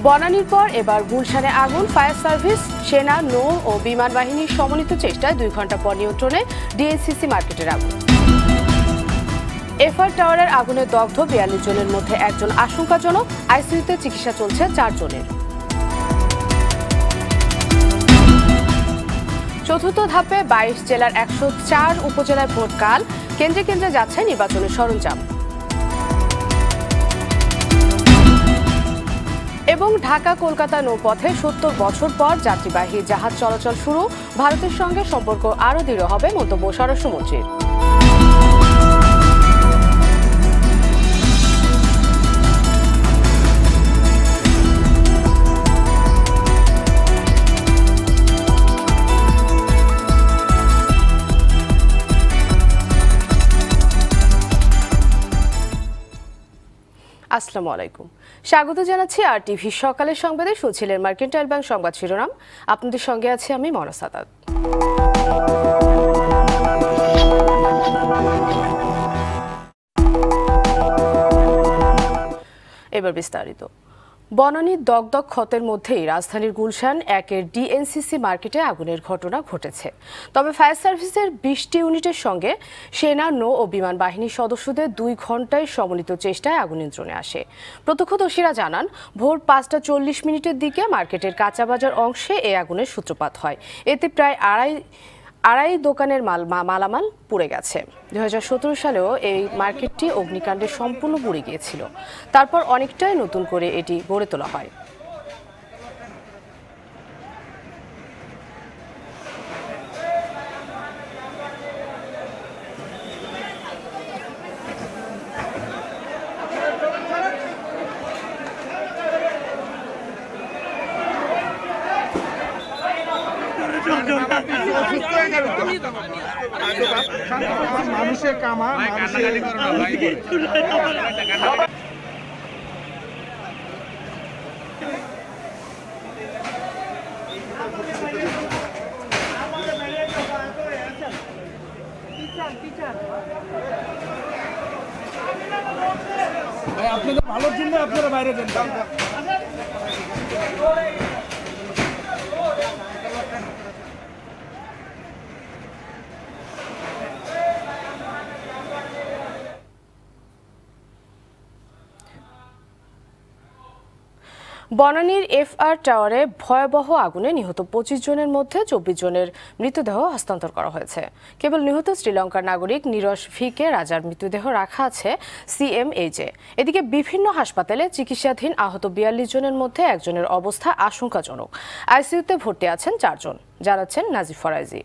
বনানীর পর এবার গুলশানে আগুন। ফায়ার সার্ভিস, সেনা, নৌ ও বিমান বাহিনীর সমন্বিত চেষ্টায় 2 ঘণ্টা পর নিয়ন্ত্রণে ডিএনসিসি মার্কেটের আগুন। এফআর টাওয়ারের আগুনে দগ্ধ 42 জনের মধ্যে একজন আশঙ্কাজনক। আইসিইউতে চিকিৎসা চলছে 4 জনের। চতুর্থ ধাপে 22 জেলার 104 উপজেলায় ভোট কাল। কেন্দ্রে কেন্দ্রে যাচ্ছে নির্বাচনের সরঞ্জাম। এবং ঢাকা কলকাতা নৌপথে 70 বছর পর যাত্রীবাহী জাহাজ চলাচল শুরু। ভারতের সঙ্গে সম্পর্ক আরও দৃঢ় হবে মন্তব্য স্বরাষ্ট্রমন্ত্রীর। আসসালামু আলাইকুম, স্বাগত জানাচ্ছি আর টিভি সকালের সংবাদে। শুনছিলেন মার্কেন্টাইল ব্যাংক সংবাদ শিরোনাম। আপনাদের সঙ্গে আছি আমি মনা সাদাত। এবার বিস্তারিত। বনানীর দগদগ ক্ষতের মধ্যেই রাজধানীর গুলশান 1-এর ডিএনসিসি মার্কেটে আগুনের ঘটনা ঘটেছে। তবে ফায়ার সার্ভিসের 20টি ইউনিটের সঙ্গে সেনা, নৌ ও বিমান বাহিনীর সদস্যদের 2 ঘণ্টায় সমন্বিত চেষ্টায় আগুন নিয়ন্ত্রণে আসে। প্রত্যক্ষদর্শীরা জানান, ভোর 5টা 40 মিনিটের দিকে মার্কেটের কাঁচাবাজার অংশে এই আগুনের সূত্রপাত হয়। এতে প্রায় আড়াই দোকানের মালামাল পুড়ে গেছে। 2017 সালেও এই মার্কেটটি অগ্নিকাণ্ডে সম্পূর্ণ পুড়ে গিয়েছিল। তারপর অনেকটাই নতুন করে এটি গড়ে তোলা হয়। মানুষের কামা আপনাদের ভালোর জন্য আপনারা বাইরে যান। বনানীর এফআর টাওয়ারে ভয়াবহ আগুনে নিহত 25 জনের মধ্যে 24 জনের মৃতদেহ হস্তান্তর করা হয়েছে। কেবল নিহত শ্রীলঙ্কার নাগরিক নীরশ ভিকে রাজার মৃতদেহ রাখা আছে সিএমএইচে। এদিকে বিভিন্ন হাসপাতালে চিকিৎসাধীন আহত 42 জনের মধ্যে একজনের অবস্থা আশঙ্কাজনক। আইসিইউতে ভর্তি আছেন 4 জন, জানাচ্ছেন নাজিফ ফরাইজি।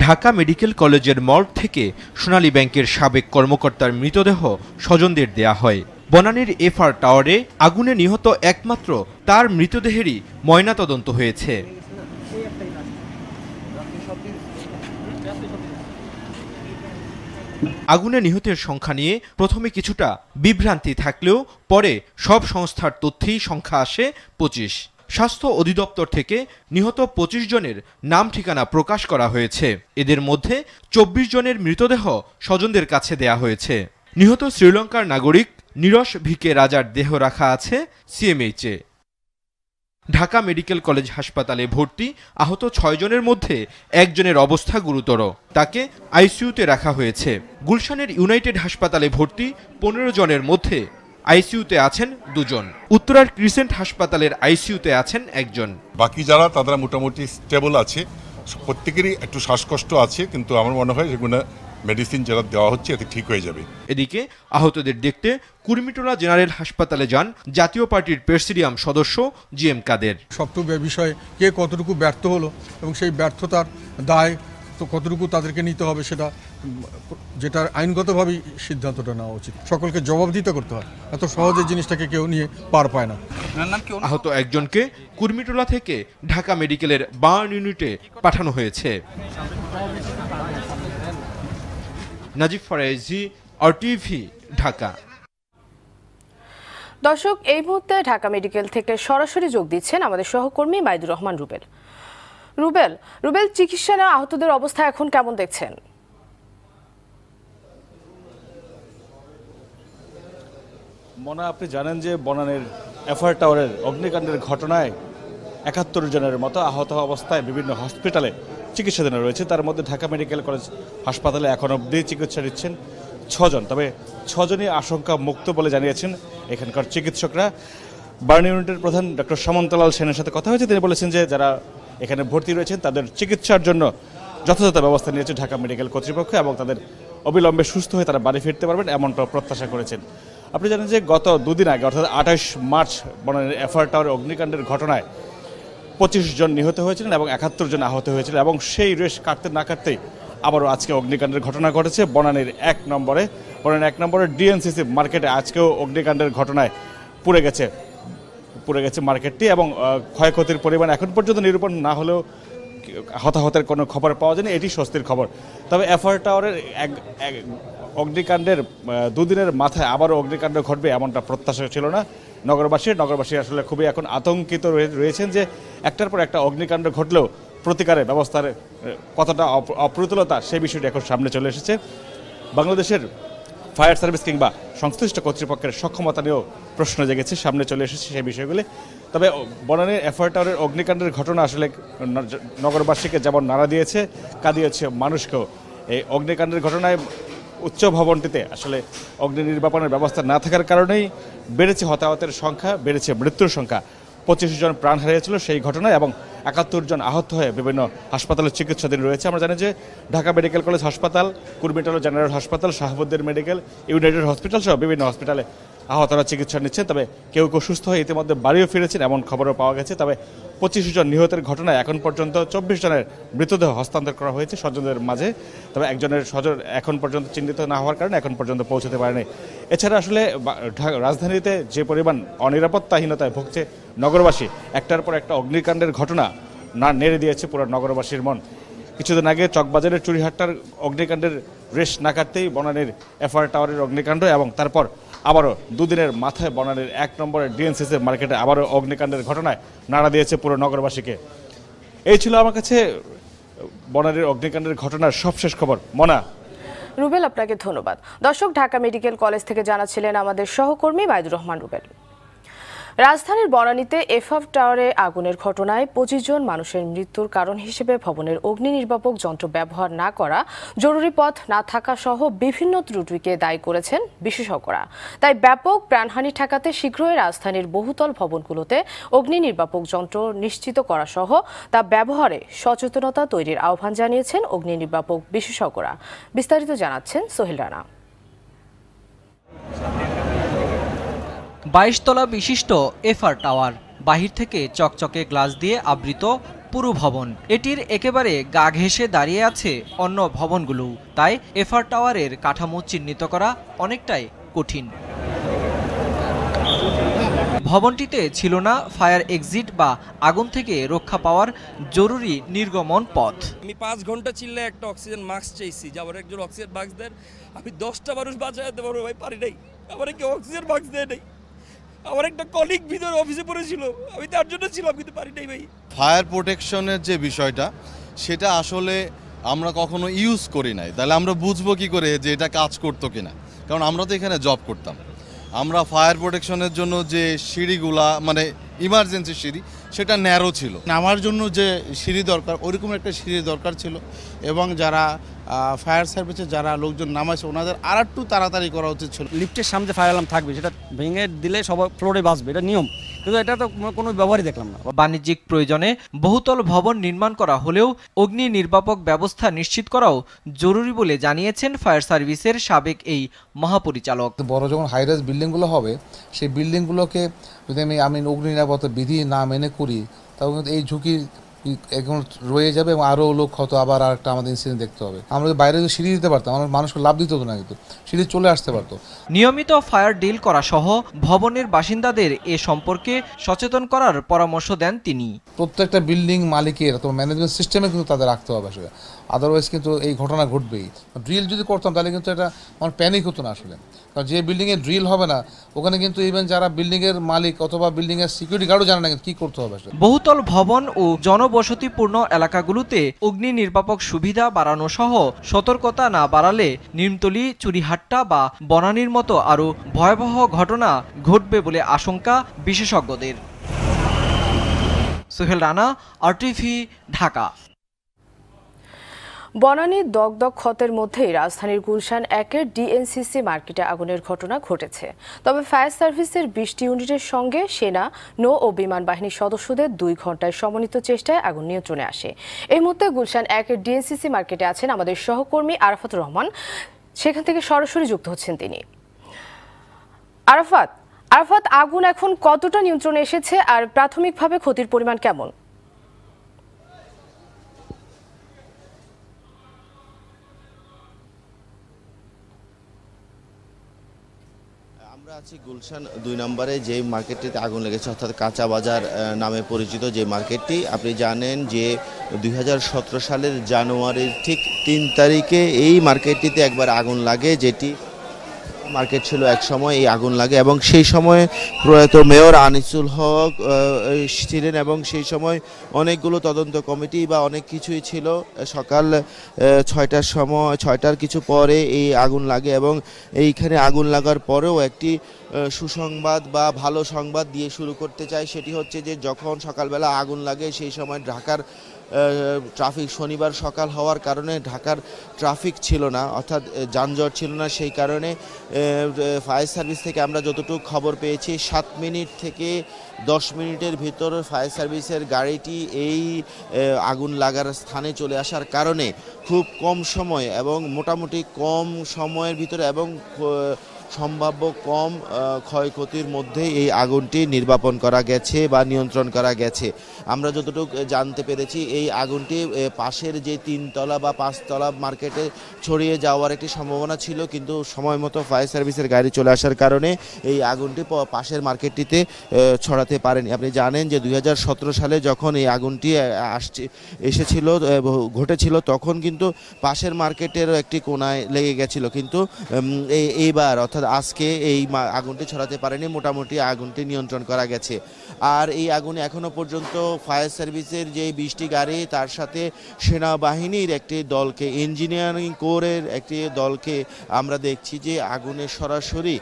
ঢাকা মেডিকেল কলেজের মর্গ থেকে সোনালী ব্যাংকের সাবেক কর্মকর্তার মৃতদেহ স্বজনদের দেয়া হয়। বনানীর এফআর টাওয়ারে আগুনে নিহত একমাত্র তার মৃতদেহেরই ময়নাতদন্ত হয়েছে। আগুনে নিহতের সংখ্যা নিয়ে প্রথমে কিছুটা বিভ্রান্তি থাকলেও পরে সব সংস্থার তথ্যেই সংখ্যা আসে 25। স্বাস্থ্য অধিদপ্তর থেকে নিহত 25 জনের নাম ঠিকানা প্রকাশ করা হয়েছে। এদের মধ্যে 24 জনের মৃতদেহ স্বজনদের কাছে দেয়া হয়েছে। নিহত শ্রীলঙ্কার নাগরিক নীরশ ভিকে রাজার দেহ রাখা আছে সিএমএইচে। ঢাকা মেডিকেল কলেজ হাসপাতালে ভর্তি আহত 6 জনের মধ্যে একজনের অবস্থা গুরুতর, তাকে আইসিইউতে রাখা হয়েছে। গুলশানের ইউনাইটেড হাসপাতালে ভর্তি 15 জনের মধ্যে আইসিইউতে আছেন 2 জন। উত্তরার ক্রিসেন্ট হাসপাতালের আইসিইউতে আছেন 1 জন। বাকি যারা তারা মোটামুটি স্টেবল আছে, প্রত্যেকেরই একটু শ্বাসকষ্ট আছে, কিন্তু আমার মনে হয় যেগুলো মেডিসিন যারা দেওয়া হচ্ছে এতে ঠিক হয়ে যাবে। এদিকে আহতদের দেখতে কুর্মিটোলা জেনারেল হাসপাতালে যান জাতীয় পার্টির প্রেসিডিয়াম সদস্য জিএম কাদের। সবটুকু বিষয়ে কে কতটুকু ব্যর্থ হলো এবং সেই ব্যর্থতার দায় তো কতটুকু তাদেরকে নিতে হবে, যেটা আইনগতভাবেই সিদ্ধান্তটা নেওয়া উচিত। সকলকে জবাবদিহিতা করতে হয়, এত সহজে জিনিসটাকে কেউ নিয়ে পার পায় না। আহত একজনকে কুর্মিটোলা থেকে ঢাকা মেডিকেলের বার্ন ইউনিটে পাঠানো হয়েছে। নাজিফ ফরাইজি, আরটিভি, ঢাকা। দর্শক, এই মুহূর্তে ঢাকা মেডিকেল থেকে সরাসরি যোগ দিচ্ছেন আমাদের সহকর্মী মাইদুর রহমান রুবেল। রুবেল, চিকিৎসা নেওয়া আহতদের অবস্থা এখন কেমন দেখছেন? মনা, আপনি জানেন যে বনানীর এফআর টাওয়ারের অগ্নিকাণ্ডের ঘটনায় ৭১ জনের মতো আহত অবস্থায় বিভিন্ন হসপিটালে চিকিৎসাধীন রয়েছে। তার মধ্যে ঢাকা মেডিকেল কলেজ হাসপাতালে এখন অবধি চিকিৎসা নিচ্ছেন ৬ জন। তবে ৬ জনই আশঙ্কা মুক্ত বলে জানিয়েছেন এখানকার চিকিৎসকরা। বার্ন ইউনিটের প্রধান ডক্টর সামন্তলাল সেনের সাথে কথা হয়েছে। তিনি বলেছেন যে যারা এখানে ভর্তি রয়েছেন তাদের চিকিৎসার জন্য যথাযথ ব্যবস্থা নিয়েছে ঢাকা মেডিকেল কর্তৃপক্ষ এবং তাদের অবিলম্বে সুস্থ হয়ে তারা বাড়ি ফিরতে পারবেন এমনটা প্রত্যাশা করেছেন। আপনি জানেন যে গত দুদিন আগে অর্থাৎ ২৮ মার্চ বনানীর এফআর টাওয়ার অগ্নিকাণ্ডের ঘটনায় ২৫ জন নিহত হয়েছিলেন এবং ৭১ জন আহত হয়েছিলেন এবং সেই রেশ কাটতে না কাটতেই আবারও আজকে অগ্নিকাণ্ডের ঘটনা ঘটেছে বনানীর ১ নম্বরে ডিএনসিসি মার্কেটে আজকেও অগ্নিকাণ্ডের ঘটনায় পুড়ে গেছে মার্কেটটি এবং ক্ষয়ক্ষতির পরিমাণ এখন পর্যন্ত নিরূপণ না হলেও হতাহতের কোনো খবর পাওয়া যায়নি, এটি স্বস্তির খবর। তবে এফআর টাওয়ারের অগ্নিকাণ্ডের দুদিনের মাথায় আবারও অগ্নিকাণ্ড ঘটবে এমনটা প্রত্যাশা ছিল না নগরবাসী আসলে খুবই এখন আতঙ্কিত রয়েছেন যে একটার পর একটা অগ্নিকাণ্ড ঘটলেও প্রতিকারের ব্যবস্থার কতটা অপ্রতুলতা সেই বিষয়টি এখন সামনে চলে এসেছে। বাংলাদেশের ফায়ার সার্ভিস কিংবা সংশ্লিষ্ট কর্তৃপক্ষের সক্ষমতা নিয়েও প্রশ্ন জেগেছে, সামনে চলে এসেছে সেই বিষয়গুলি। তবে বনানীর এফআর টাওয়ারের অগ্নিকাণ্ডের ঘটনা আসলে নগরবাসীকে যেমন নাড়া দিয়েছে কাঁদিয়েছে মানুষকেও। এই অগ্নিকাণ্ডের ঘটনায় উচ্চ ভবনটিতে আসলে অগ্নি নির্বাপনের ব্যবস্থা না থাকার কারণেই বেড়েছে হতাহতের সংখ্যা, বেড়েছে মৃত্যুর সংখ্যা। ২৫ জন প্রাণ হারিয়েছিল সেই ঘটনায় এবং ৭১ জন আহত হয়ে বিভিন্ন হাসপাতালে চিকিৎসাধীন রয়েছে। আমরা জানি যে ঢাকা মেডিকেল কলেজ হাসপাতাল, কুর্মিটোলা জেনারেল হাসপাতাল, শাহাবুদ্দিন মেডিকেল, ইউনাইটেড হসপিটাল সহ বিভিন্ন হসপিটালে আহতরা চিকিৎসা নিচ্ছেন। তবে কেউ সুস্থ হয়ে ইতিমধ্যে বাড়িও ফিরেছেন এমন খবরও পাওয়া গেছে। তবে ২৫ জন নিহতের ঘটনায় এখন পর্যন্ত ২৪ জনের মৃতদেহ হস্তান্তর করা হয়েছে স্বজনদের মাঝে। তবে একজনের স্বজন এখন পর্যন্ত চিহ্নিত না হওয়ার কারণে এখন পর্যন্ত পৌঁছতে পারেনি। এছাড়া আসলে রাজধানীতে যে পরিমাণ অনিরাপত্তাহীনতায় ভুগছে নগরবাসী, একটার পর একটা অগ্নিকাণ্ডের ঘটনা না নেড়ে দিয়েছে পুরো নগরবাসীর মন। কিছুদিন আগে চকবাজারের চুরিহাট্টার অগ্নিকাণ্ডের রেশ না কাটতেই বনানীর এফআর টাওয়ারের অগ্নিকাণ্ড এবং তারপর আবারও দুদিনের মাথায় বনানীর ১ নম্বরের ডিএনসিসি মার্কেটে আবারও অগ্নিকাণ্ডের ঘটনায় নাড়া দিয়েছে পুরো নগরবাসীকে। এই ছিল আমার কাছে বনানীর অগ্নিকাণ্ডের ঘটনার সবশেষ খবর। মনা। রুবেল, আপনাকে ধন্যবাদ। দর্শক, ঢাকা মেডিকেল কলেজ থেকে জানাচ্ছিলেন আমাদের সহকর্মী মাইদুর রহমান রুবেল। রাজধানীর বনানীতে এফআর টাওয়ারে আগুনের ঘটনায় ২৫ জন মানুষের মৃত্যুর কারণ হিসেবে ভবনের অগ্নি নির্বাপক যন্ত্র ব্যবহার না করা, জরুরি পথ না থাকা সহ বিভিন্ন ত্রুটিকে দায়ী করেছেন বিশেষজ্ঞরা। তাই ব্যাপক প্রাণহানি ঠেকাতে শীঘ্রই রাজধানীর বহুতল ভবনগুলোতে অগ্নি নির্বাপক যন্ত্র নিশ্চিত করা সহ তা ব্যবহারে সচেতনতা তৈরির আহ্বান জানিয়েছেন অগ্নি নির্বাপক বিশেষজ্ঞরা। বিস্তারিত জানাচ্ছেন সোহেল রানা। ২২ তলা বিশিষ্ট এফআর টাওয়ার, বাহির থেকে চকচকে গ্লাস দিয়ে আবৃত পুরো ভবন। এটির একেবারে গা ঘেঁষে দাঁড়িয়ে আছে অন্য ভবনগুলো। তাই এফআর টাওয়ারের কাঠামো চিহ্নিত করা অনেকটাই কঠিন। ভবনটিতে ছিল না ফায়ার এক্সিট বা আগুন থেকে রক্ষা পাওয়ার জরুরি নির্গমন পথ। আমি ৫ ঘন্টা চিল্লে একটা অক্সিজেন মাস্ক চাইছি, যে আমার একজন অক্সিজেন মাস্ক দেন, আমি ১০টা মানুষ বাঁচাতে পারবো ভাই, পারি নাই। আমার কেউ অক্সিজেন মাস্ক দেয় নাই। আমার একটা কলিগ ভিতরে অফিসে পড়েছিল, আমি তার জন্য ছিলাম কিন্তু পারি নাই ভাই। ফায়ার প্রোটেকশনের যে বিষয়টা সেটা আসলে আমরা কখনো ইউজ করি নাই, তাহলে আমরা বুঝবো কি করে যে এটা কাজ করতো কিনা? কারণ আমরা তো এখানে জব করতাম। আমরা ফায়ার প্রোটেকশনের জন্য যে সিঁড়িগুলা মানে ইমার্জেন্সি সিঁড়ি সেটা ন্যারো ছিল। নামার জন্য যে সিঁড়ি দরকার ওইরকম একটা সিঁড়ি দরকার ছিল এবং যারা ফায়ার সার্ভিসে যারা লোকজন নামাইছে ওনাদের আর একটু তাড়াতাড়ি করা উচিত ছিল। লিফটের সামনে ফায়ার অ্যালার্ম থাকবে, সেটা ভেঙে দিলে সব ফ্লোরে বাঁচবে, এটা নিয়ম, কিন্তু এটা তো কোনো ব্যবহারই দেখলাম না। বাণিজ্যিক প্রয়োজনে বহুতল ভবন নির্মাণ করা হলেও অগ্নি নির্বাপক ব্যবস্থা নিশ্চিত করাও জরুরি বলে জানিয়েছেন ফায়ার সার্ভিসের সাবেক এই মহাপরিচালক। বড় যখন হাইরাইজ বিল্ডিংগুলো হবে সেই বিল্ডিংগুলোকে যদি আমি অগ্নি নিরাপত্তা বিধি না মেনে করি তাহলে এই ঝুঁকি এখন রয়ে যাবে এবং আরও লোক হয়তো আবার আরেকটা আমাদের ইনসিডেন্ট দেখতে হবে। আমরা যদি বাইরে সিঁড়ি দিতে পারতাম আমার মানুষকে লাভ দিতে হতো না, কিন্তু সিঁড়ি চলে আসতে পারতো। নিয়মিত ফায়ার ডিল করা সহ ভবনের বাসিন্দাদের এ সম্পর্কে সচেতন করার পরামর্শ দেন তিনি। প্রত্যেকটা বিল্ডিং মালিকের অথবা ম্যানেজমেন্ট সিস্টেমে কিন্তু তাদের রাখতে হবে আসলে, আদারওয়াইজ কিন্তু এই ঘটনা ঘটবেই। ড্রিল যদি করতাম তাহলে কিন্তু এটা আমার প্যানিক হতো না আসলে। কারণ যে বিল্ডিংয়ে ড্রিল হবে না ওখানে কিন্তু ইভেন যারা বিল্ডিংয়ের মালিক অথবা বিল্ডিংয়ের সিকিউরিটি গার্ডও জানে না কী করতে হবে। বহুতল ভবন ও জনবসতিপূর্ণ এলাকাগুলোতে অগ্নি নির্বাপক সুবিধা বাড়ানো সহ সতর্কতা না বাড়ালে নিমতলী, চুরিহাট্টা বা বনানীর মতো আরও ভয়াবহ ঘটনা ঘটবে বলে আশঙ্কা বিশেষজ্ঞদের। সোহেল রানা, RTV, ঢাকা। বনানীর দগদগ ক্ষতের মধ্যেই রাজধানীর গুলশান 1-এর ডিএনসিসি মার্কেটে আগুনের ঘটনা ঘটেছে। তবে ফায়ার সার্ভিসের 20টি ইউনিটের সঙ্গে সেনা, নৌ ও বিমান বাহিনীর সদস্যদের 2 ঘণ্টায় সমন্বিত চেষ্টায় আগুন নিয়ন্ত্রণে আসে। এই মুহূর্তে গুলশান 1-এর ডিএনসিসি মার্কেটে আছেন আমাদের সহকর্মী আরাফাতুর রহমান। সেখান থেকে সরাসরি যুক্ত হচ্ছেন তিনি। আরাফাত, আগুন এখন কতটা নিয়ন্ত্রণে এসেছে আর প্রাথমিকভাবে ক্ষতির পরিমাণ কেমন? আমরা আছি গুলশান 2 নম্বরে যে মার্কেটটিতে আগুন লেগেছে, অর্থাৎ কাঁচা বাজার নামে পরিচিত যে মার্কেটটি। আপনি জানেন যে 2017 সালের জানুয়ারির ঠিক 3 তারিখে এই মার্কেটটিতে একবার আগুন লাগে, যেটি মার্কেট ছিল এক সময়। এই আগুন লাগে এবং সেই সময় প্রয়াত মেয়র আনিসুল হক ছিলেন এবং সেই সময় অনেকগুলো তদন্ত কমিটি বা অনেক কিছুই ছিল। সকাল 6টার সময়, 6টার কিছু পরে এই আগুন লাগে এবং এইখানে আগুন লাগার পরেও একটি সুসংবাদ বা ভালো সংবাদ দিয়ে শুরু করতে চাই। সেটি হচ্ছে যে যখন সকালবেলা আগুন লাগে সেই সময় ঢাকার ট্রাফিক, শনিবার সকাল হওয়ার কারণে ঢাকার ট্রাফিক ছিল না, অর্থাৎ যানজট ছিল না। সেই কারণে ফায়ার সার্ভিস থেকে আমরা যতটুকু খবর পেয়েছি 7 মিনিট থেকে 10 মিনিটের ভিতর ফায়ার সার্ভিসের গাড়িটি এই আগুন লাগার স্থানে চলে আসার কারণে খুব কম সময় এবং মোটামুটি কম সময়ের ভিতরে এবং সম্ভাব্য কম ক্ষয়ক্ষতির মধ্যে এই আগুনটি নির্বাপন করা গেছে বা নিয়ন্ত্রণ করা গেছে। আমরা যতটুকু জানতে পেরেছি এই আগুনটি পাশের যে 3 তলা বা 5 তলা মার্কেটে ছড়িয়ে যাওয়ার একটি সম্ভাবনা ছিল, কিন্তু সময় মতো ফায়ার সার্ভিসের গাড়ি চলে আসার কারণে এই আগুনটি পাশের মার্কেটটিতে ছড়াতে পারেনি। আপনি জানেন যে 2017 সালে যখন এই আগুনটি ঘটেছিল তখন কিন্তু পাশের মার্কেটেরও একটি কোনায় লেগে গেছিল, কিন্তু এইবার অর্থাৎ আজকে এই আগুনটি ছড়াতে পারেনি, মোটামুটি আগুনটি নিয়ন্ত্রণ করা গেছে। আর এই আগুনে এখনো পর্যন্ত ফায়ার সার্ভিসের যে 20টি গাড়ি, তার সাথে সেনাবাহিনীর একটি দলকে, ইঞ্জিনিয়ারিং কোরের একটি দলকে আমরা দেখছি যে আগুনে সরাসরি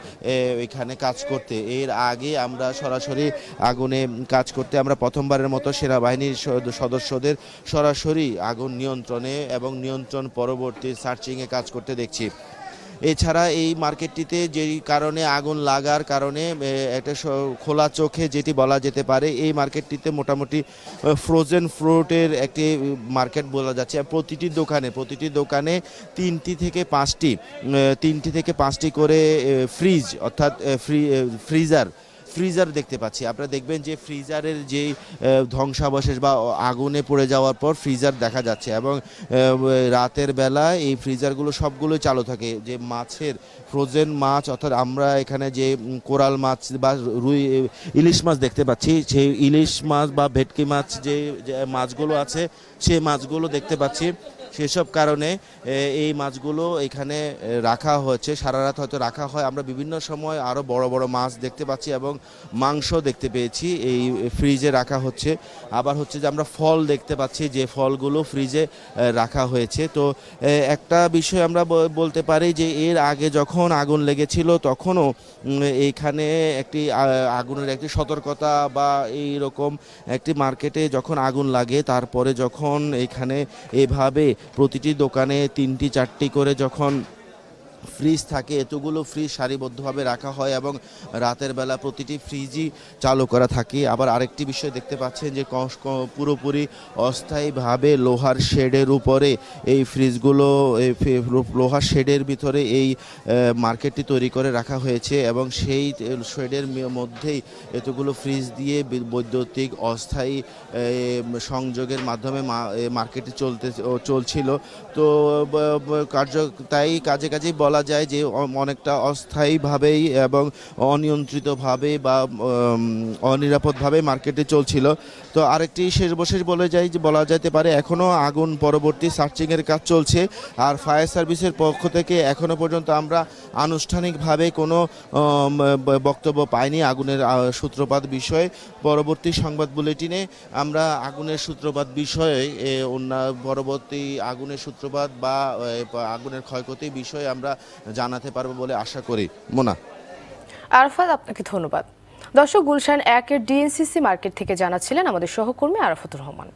এখানে কাজ করতে। এর আগে আমরা সরাসরি আগুনে কাজ করতে আমরা প্রথমবারের মতো সেনাবাহিনীর সদস্যদের সরাসরি আগুন নিয়ন্ত্রণে এবং নিয়ন্ত্রণ পরবর্তী সার্চিংয়ে কাজ করতে দেখছি। এছাড়া এই মার্কেটটিতে যেই কারণে আগুন লাগার কারণে একটা খোলা চোখে যেটি বলা যেতে পারে, এই মার্কেটটিতে মোটামুটি ফ্রোজেন ফ্রুটের একটি মার্কেট বলা যাচ্ছে। প্রতিটি দোকানে 3টি থেকে 5টি করে ফ্রিজ, অর্থাৎ ফ্রিজার দেখতে পাচ্ছি। আপনারা দেখবেন যে ফ্রিজারের যেই ধ্বংসাবশেষ বা আগুনে পড়ে যাওয়ার পর ফ্রিজার দেখা যাচ্ছে এবং রাতের বেলা এই ফ্রিজারগুলো সবগুলোই চালু থাকে। যে মাছের ফ্রোজেন মাছ, অর্থাৎ আমরা এখানে যে কোরাল মাছ বা ইলিশ মাছ দেখতে পাচ্ছি, সেই ইলিশ মাছ বা ভেটকি মাছ যে মাছগুলো আছে সেই মাছগুলো দেখতে পাচ্ছি। সেসব কারণে এই মাছগুলো এখানে রাখা হয়েছে, সারা রাত হয়তো রাখা হয়। আমরা বিভিন্ন সময় আরও বড় বড় মাছ দেখতে পাচ্ছি এবং মাংস দেখতে পেয়েছি এই ফ্রিজে রাখা হচ্ছে। আবার হচ্ছে যে আমরা ফল দেখতে পাচ্ছি, যে ফলগুলো ফ্রিজে রাখা হয়েছে। তো একটা বিষয় আমরা বলতে পারি যে এর আগে যখন আগুন লেগেছিল তখনও এইখানে একটি আগুনের একটি সতর্কতা বা এই রকম একটি মার্কেটে যখন আগুন লাগে, তারপরে যখন এখানে এভাবে প্রতিটি দোকানে 3টি 4টি করে যখন ফ্রিজ থাকে, এতগুলো ফ্রিজ সারিবদ্ধভাবে রাখা হয় এবং রাতের বেলা প্রতিটি ফ্রিজই চালু করা থাকে। আবার আরেকটি বিষয় দেখতে পাচ্ছেন যে পুরোপুরি অস্থায়ীভাবে লোহার শেডের উপরে এই ফ্রিজগুলো, লোহার শেডের ভিতরে এই মার্কেটটি তৈরি করে রাখা হয়েছে এবং সেই শেডের মধ্যেই এতগুলো ফ্রিজ দিয়ে বৈদ্যুতিক অস্থায়ী সংযোগের মাধ্যমে মার্কেটটি চলছিল। তো তাই কাজে বলা বলা যায় যে অনেকটা অস্থায়ীভাবেই এবং অনিয়ন্ত্রিতভাবে বা অনিরাপদভাবে মার্কেটে চলছিল। তো আরেকটি শেষ বলা যেতে পারে এখনও আগুন পরবর্তী সার্চিংয়ের কাজ চলছে। আর ফায়ার সার্ভিসের পক্ষ থেকে এখনও পর্যন্ত আমরা আনুষ্ঠানিকভাবে কোনো বক্তব্য পাইনি আগুনের সূত্রপাত বিষয়ে। পরবর্তী সংবাদ বুলেটিনে আমরা আগুনের সূত্রপাত বিষয়ে পরবর্তী আগুনের সূত্রপাত বা আগুনের ক্ষয়ক্ষতি বিষয়ে আমরা জানাতে পারবো বলে আশা করি। মোনা। আরাফাত, আপনাকে ধন্যবাদ। দর্শক, গুলশান 1-এর ডিএনসিসি মার্কেট থেকে জানাচ্ছিলেন আমাদের সহকর্মী আরাফাতুর রহমান।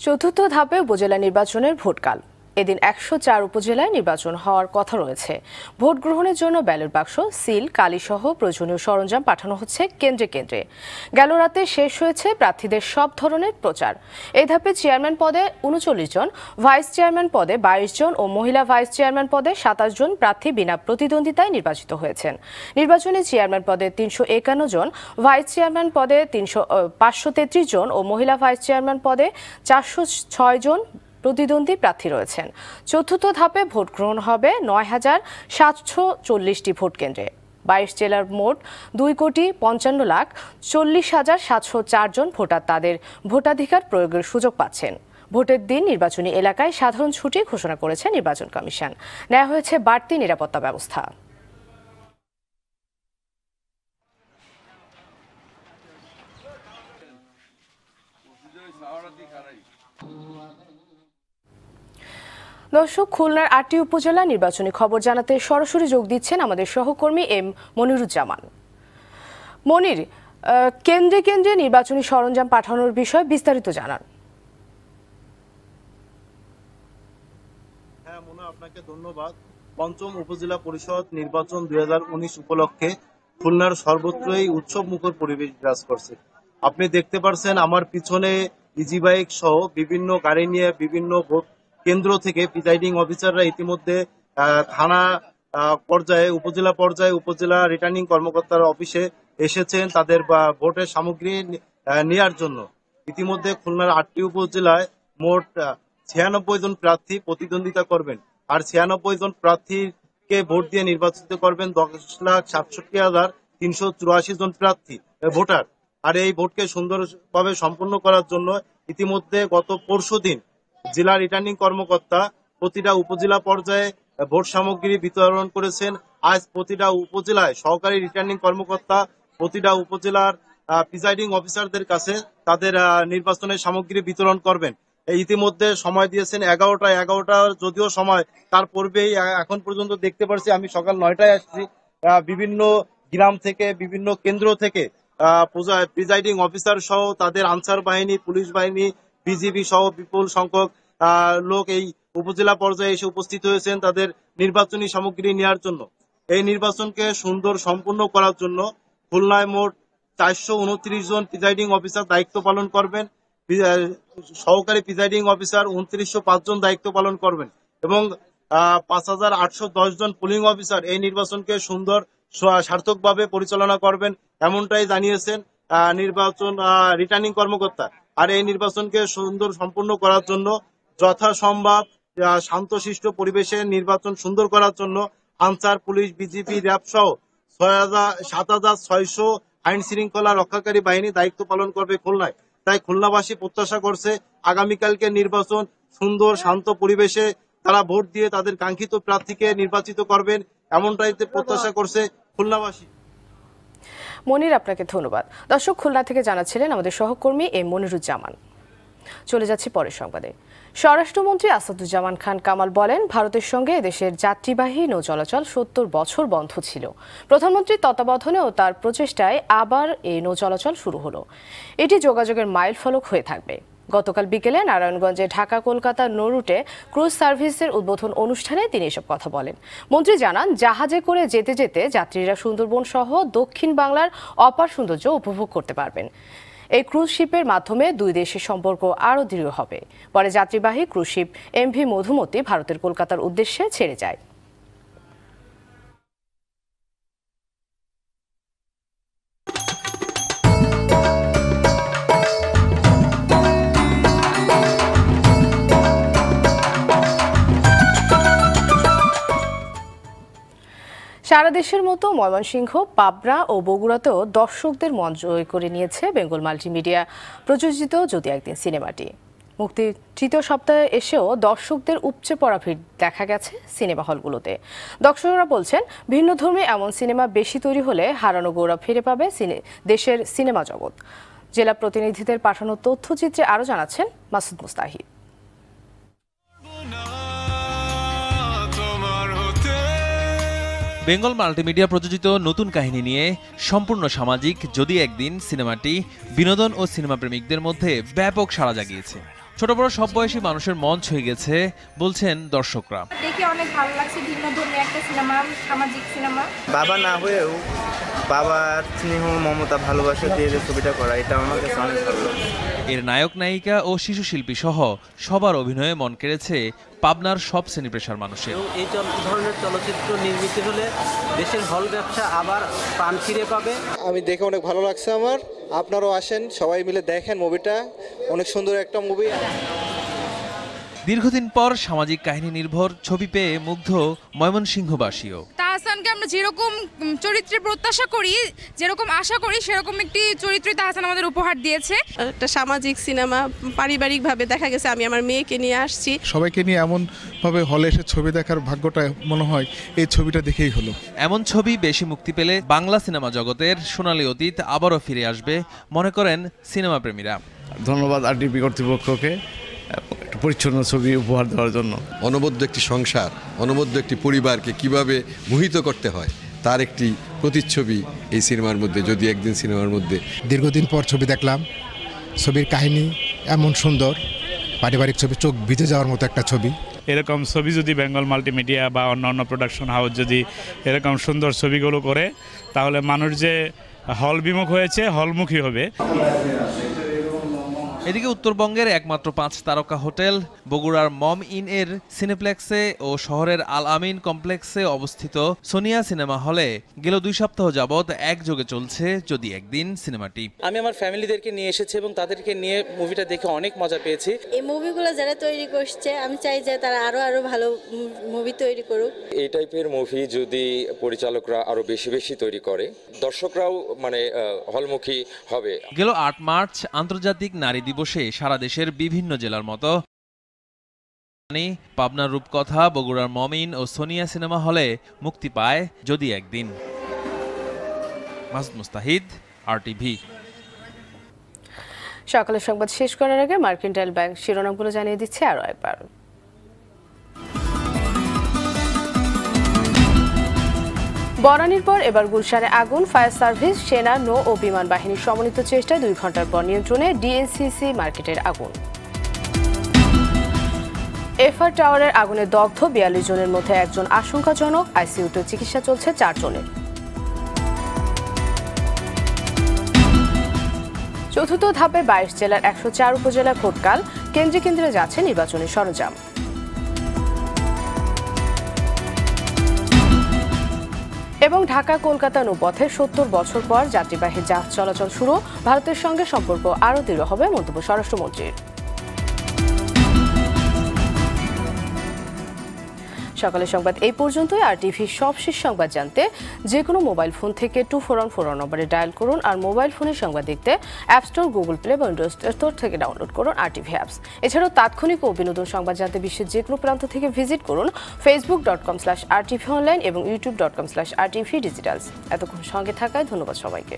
চতুর্থ ধাপে উপজেলা নির্বাচনের ভোটকাল। এদিন 104 উপজেলায় নির্বাচন হওয়ার কথা রয়েছে। ভোট গ্রহণের জন্য ব্যালট বাক্স, সিল, কালিসহ প্রয়োজনীয় সরঞ্জাম পাঠানো হচ্ছে কেন্দ্রে কেন্দ্রে। গেল রাতে শেষ হয়েছে প্রার্থীদের সব ধরনের প্রচার। এই ধাপে চেয়ারম্যান পদে 39 জন, ভাইস চেয়ারম্যান পদে 22 জন ও মহিলা ভাইস চেয়ারম্যান পদে 27 জন প্রার্থী বিনা প্রতিদ্বন্দ্বিতায় নির্বাচিত হয়েছেন। নির্বাচনে চেয়ারম্যান পদে 351 জন, ভাইস চেয়ারম্যান পদে 533 জন ও মহিলা ভাইস চেয়ারম্যান পদে 406 জন প্রতিদ্বন্দ্বী প্রার্থী রয়েছেন। চতুর্থ ধাপে ভোট গ্রহণ হবে 9,740টি ভোট কেন্দ্রে। 22 জেলার মোট 2,55,40,704 জন ভোটার তাদের ভোটাধিকার প্রয়োগের সুযোগ পাচ্ছেন। ভোটের দিন নির্বাচনী এলাকায় সাধারণ ছুটি ঘোষণা করেছে নির্বাচন কমিশন। নেওয়া হয়েছে বাড়তি নিরাপত্তা ব্যবস্থা। দর্শক, খুলনার 8টি উপজেলা নির্বাচনী খবর জানাতে সরাসরি যোগ দিচ্ছেন আমাদের সহকর্মী এম মনিরুজ্জামান। মনির, কেন্দ্রে কেন্দ্রে নির্বাচনী সরঞ্জাম পাঠানোর বিষয়ে বিস্তারিত জানান। হ্যাঁ মোনা, আপনাকে ধন্যবাদ। পঞ্চম উপজেলা পরিষদ নির্বাচন 2019 উপলক্ষে খুলনার সর্বত্রই উৎসব মুখর পরিবেশ বিরাজ করছে। আপনি দেখতে পাচ্ছেন আমার পিছনে ইজি বাইক সহ বিভিন্ন গাড়ি নিয়ে বিভিন্ন ভোট কেন্দ্র থেকে প্রিজাইডিং অফিসাররা ইতিমধ্যে থানা পর্যায়ে, উপজেলা পর্যায়ে উপজেলা রিটার্নিং কর্মকর্তার অফিসে এসেছেন তাদের ভোটের সামগ্রী নেওয়ার জন্য। ইতিমধ্যে খুলনার 8টি উপজেলায় মোট 96 জন প্রার্থী প্রতিদ্বন্দ্বিতা করবেন। আর 96 জন প্রার্থীকে ভোট দিয়ে নির্বাচিত করবেন 10,67,384 জন প্রার্থী ভোটার। আর এই ভোটকে সুন্দরভাবে সম্পন্ন করার জন্য ইতিমধ্যে গত পরশুদিন জেলা রিটার্নিং কর্মকর্তা প্রতিটা উপজেলা পর্যায়ে ভোট সামগ্রী বিতরণ করেছেন। আজ প্রতিটা উপজেলায় সহকারী রিটার্নিং কর্মকর্তা প্রতিটা উপজেলার প্রিজাইডিং অফিসারদের কাছে তাদের নির্বাচনের সামগ্রী বিতরণ করবেন। ইতিমধ্যে সময় দিয়েছেন 11টা, যদিও সময় তার পূর্বেই এখন পর্যন্ত দেখতে পাচ্ছি আমি সকাল 9টায় আসছি। বিভিন্ন গ্রাম থেকে, বিভিন্ন কেন্দ্র থেকে প্রিজাইডিং অফিসার সহ তাদের আনসার বাহিনী, পুলিশ বাহিনী, বিজিবি সহ বিপুল সংখ্যক লোক এই উপজেলা পর্যায়ে এসে উপস্থিত হয়েছেন তাদের নির্বাচনী সামগ্রী নেওয়ার জন্য। এই নির্বাচনকে সুন্দর সম্পূর্ণ করার জন্য খুলনায় মোট 429 জন প্রিজাইডিং অফিসার দায়িত্ব পালন করবেন। সহকারী প্রিজাইডিং অফিসার 2905 জন দায়িত্ব পালন করবেন এবং 5,810 জন পুলিং অফিসার এই নির্বাচনকে সুন্দর সার্থকভাবে পরিচালনা করবেন, এমনটাই জানিয়েছেন নির্বাচন রিটার্নিং কর্মকর্তা। আর এই নির্বাচনকে সুন্দর সম্পূর্ণ করার জন্য যথাসম্ভব শান্তশিষ্ট পরিবেশে নির্বাচন সুন্দর করার জন্য আনসার, পুলিশ, বিজিবি, র্যাব সহ 7,600 আইন শৃঙ্খলা রক্ষাকারী বাহিনী দায়িত্ব পালন করবে খুলনায়। তাই খুলনাবাসী প্রত্যাশা করছে আগামীকালকে নির্বাচন সুন্দর শান্ত পরিবেশে তারা ভোট দিয়ে তাদের কাঙ্ক্ষিত প্রার্থীকে নির্বাচিত করবেন, এমনটাই প্রত্যাশা করছে খুলনাবাসী। মনির, আপনাকে ধন্যবাদ। দর্শক, খুলনা থেকে জানাচ্ছিলেন আমাদের সহকর্মী এম মনিরুজ্জামান। চলে যাচ্ছি পরের সংবাদে। স্বরাষ্ট্রমন্ত্রী আসাদুজ্জামান খান কামাল বলেন, ভারতের সঙ্গে দেশের যাত্রীবাহী নৌ চলাচল 70 বছর বন্ধ ছিল। প্রধানমন্ত্রীর তত্ত্বাবধানে ও তার প্রচেষ্টায় আবার এই নৌ চলাচল শুরু হলো। এটি যোগাযোগের মাইল ফলক হয়ে থাকবে। গতকাল বিকেলে নারায়ণগঞ্জে ঢাকা কলকাতা নৌ রুটে ক্রুজ সার্ভিসের উদ্বোধন অনুষ্ঠানে তিনি এসব কথা বলেন। মন্ত্রী জানান, জাহাজে করে যেতে যেতে যাত্রীরা সুন্দরবন সহ দক্ষিণ বাংলার অপার সৌন্দর্য উপভোগ করতে পারবেন। এই ক্রুজ শিপের মাধ্যমে দুই দেশের সম্পর্ক আরও দৃঢ় হবে। পরে যাত্রীবাহী ক্রুজ শিপ এমভি মধুমতি ভারতের কলকাতার উদ্দেশ্যে ছেড়ে যায়। সারা দেশের মতো ময়মনসিংহ, পাবনা ও বগুড়াতেও দর্শকদের মন জয় করে নিয়েছে বেঙ্গল মাল্টিমিডিয়া প্রযোজিত যদি একদিন সিনেমাটি। মুক্তির তৃতীয় সপ্তাহে এসেও দর্শকদের উপচে পড়া ভিড় দেখা গেছে সিনেমা হলগুলোতে। দর্শকরা বলছেন, ভিন্নধর্মী এমন সিনেমা বেশি তৈরি হলে হারানো গৌরব ফিরে পাবে দেশের সিনেমা জগৎ। জেলা প্রতিনিধিদের পাঠানো তথ্যচিত্রে আরও জানাচ্ছেন মাসুদ মুস্তাহিদ। বেঙ্গল মাল্টিমিডিয়া প্রযোজিত নতুন কাহিনী নিয়ে সম্পূর্ণ সামাজিক যদি একদিন সিনেমাটি বিনোদন ও সিনেমা প্রেমিকদের মধ্যে ব্যাপক সাড়া জাগিয়েছে। ছোট বড় সব বয়সী মানুষের মন ছুঁয়ে গেছে বলছেন দর্শকরা। দেখে অনেক ভালো লাগছে, ভিন্নধর্মী একটা সিনেমা, সামাজিক সিনেমা। বাবা না হয়েও বাবার স্নেহ, মমতা, ভালোবাসা দিয়ে যে ছবিটা করা, এটা আমার কাছে অনেক ভালো লাগে। এর নায়ক, নায়িকা ও শিশু শিল্পী সহ সবার অভিনয়ে মন কেড়েছে পাবনার সব শ্রেণী পেশার মানুষের। এই ধরনের চলচ্চিত্র নির্মিত হলে দেশের হল ব্যবসা আবার প্রাণ ফিরে পাবে। আমি দেখে অনেক ভালো লাগছে আমার। আপনারাও আসেন, সবাই মিলে দেখেন মুভিটা, অনেক সুন্দর একটা মুভি। দীর্ঘদিন পর সামাজিক কাহিনী নির্ভর ছবি পেয়ে মুগ্ধ ময়মনসিংহবাসীও। তাহসানকে আমরা যেরকম চরিত্রে প্রত্যাশা করি, যেরকম আশা করি, সেরকম একটি চরিত্রই তাহসান আমাদের উপহার দিয়েছে। একটা সামাজিক সিনেমা, পারিবারিকভাবে দেখা গেছে। আমি আমার মেয়েকে নিয়ে আসছি, সবাইকে নিয়ে এমনভাবে হলে এসে ছবি দেখার ভাগ্যটা মনে হয় এই ছবিটা দেখেই হলো। এমন ছবি বেশি মুক্তি পেলে বাংলা সিনেমা জগতের সোনালী অতীত আবারও ফিরে আসবে মনে করেন সিনেমা প্রেমীরা। ধন্যবাদ আরটিভি কর্তৃপক্ষকে পরিচ্ছন্ন ছবি উপহার দেওয়ার জন্য। অনবদ্য একটি সংসার, অনবদ্য একটি পরিবারকে কিভাবে মোহিত করতে হয় তার একটি প্রতিচ্ছবি এই সিনেমার মধ্যে, যদি একদিন সিনেমার মধ্যে। দীর্ঘদিন পর ছবি দেখলাম, ছবির কাহিনী এমন সুন্দর, পারিবারিক ছবি, চোখ ভিজে যাওয়ার মতো একটা ছবি। এরকম ছবি যদি বেঙ্গল মাল্টিমিডিয়া বা অন্যান্য প্রোডাকশন হাউস যদি এরকম সুন্দর ছবিগুলো করে, তাহলে মানুষ যে হল বিমুখ হয়েছে হলমুখী হবে। এদিকে উত্তরবঙ্গের একমাত্র 5 তারকা হোটেল বগুড়ার মম ইন এর সিনেপ্লেক্সে ও শহরের আল আমিন কমপ্লেক্সে অবস্থিত সোনিয়া সিনেমা হলে গেল 2 সপ্তাহ যাবৎ একযোগে চলছে যদি একদিন সিনেমাটি। আমি আমার ফ্যামিলিদেরকে নিয়ে এসেছি এবং তাদেরকে নিয়ে মুভিটা দেখে অনেক মজা পেয়েছি। এই মুভিগুলো যারা তৈরি করছে, আমি চাই যে তারা আরো ভালো মুভি তৈরি করুক। এই টাইপের মুভি যদি পরিচালকরা আরো বেশি তৈরি করে, দর্শকরাও হলমুখী হবে। গেল 8 মার্চ আন্তর্জাতিক নারী দিবসে সারা দেশের বিভিন্ন জেলার মতো পাবনার রূপকথা, বগুড়ার মমিন ও সোনিয়া সিনেমা হলে মুক্তি পায় যদি একদিন। মাসুদ মুস্তাহিদ, আরটিভি। সকালের সংবাদ শেষ করার আগে মার্কেন্টাইল ব্যাংক শিরোনামগুলো জানিয়ে দিচ্ছে আরো একবার। বনানীর পর এবার গুলশানে আগুন, ফায়ার সার্ভিস, সেনা, নৌ ও বিমান বাহিনীর সমন্বিত চেষ্টায় 2 ঘন্টার পর নিয়ন্ত্রণে ডিএনসিসি মার্কেটের আগুন। এফআর টাওয়ারের আগুনে দগ্ধ 42 জনের মধ্যে একজন আশঙ্কাজনক, আইসিইউতে চিকিৎসা চলছে 4 জনের। চতুর্থ ধাপে 22 জেলার 104 উপজেলা ভোটকাল, কেন্দ্রে কেন্দ্রে যাচ্ছে নির্বাচনী সরঞ্জাম। এবং ঢাকা কলকাতা নৌপথে 70 বছর পর যাত্রীবাহী জাহাজ চলাচল শুরু, ভারতের সঙ্গে সম্পর্ক আরও দৃঢ় হবে মন্তব্য স্বরাষ্ট্রমন্ত্রীর। সকালের সংবাদ এই পর্যন্তই। আর টিভির সব শেষ সংবাদ জানতে যে কোনো মোবাইল ফোন থেকে 2414 নম্বরে ডায়াল করুন। আর মোবাইল ফোনের সংবাদ দেখতে অ্যাপ স্টোর, গুগল প্লে বা উইন্ডোজ স্টোর থেকে ডাউনলোড করুন আরটিভি অ্যাপস। এছাড়াও তাৎক্ষণিক ও বিনোদন সংবাদ জানতে বিশ্বের যে কোনো প্রান্ত থেকে ভিজিট করুন facebook.com/rtvonline এবং youtube.com/rtvdigitals। এতক্ষণ সঙ্গে থাকায় ধন্যবাদ সবাইকে।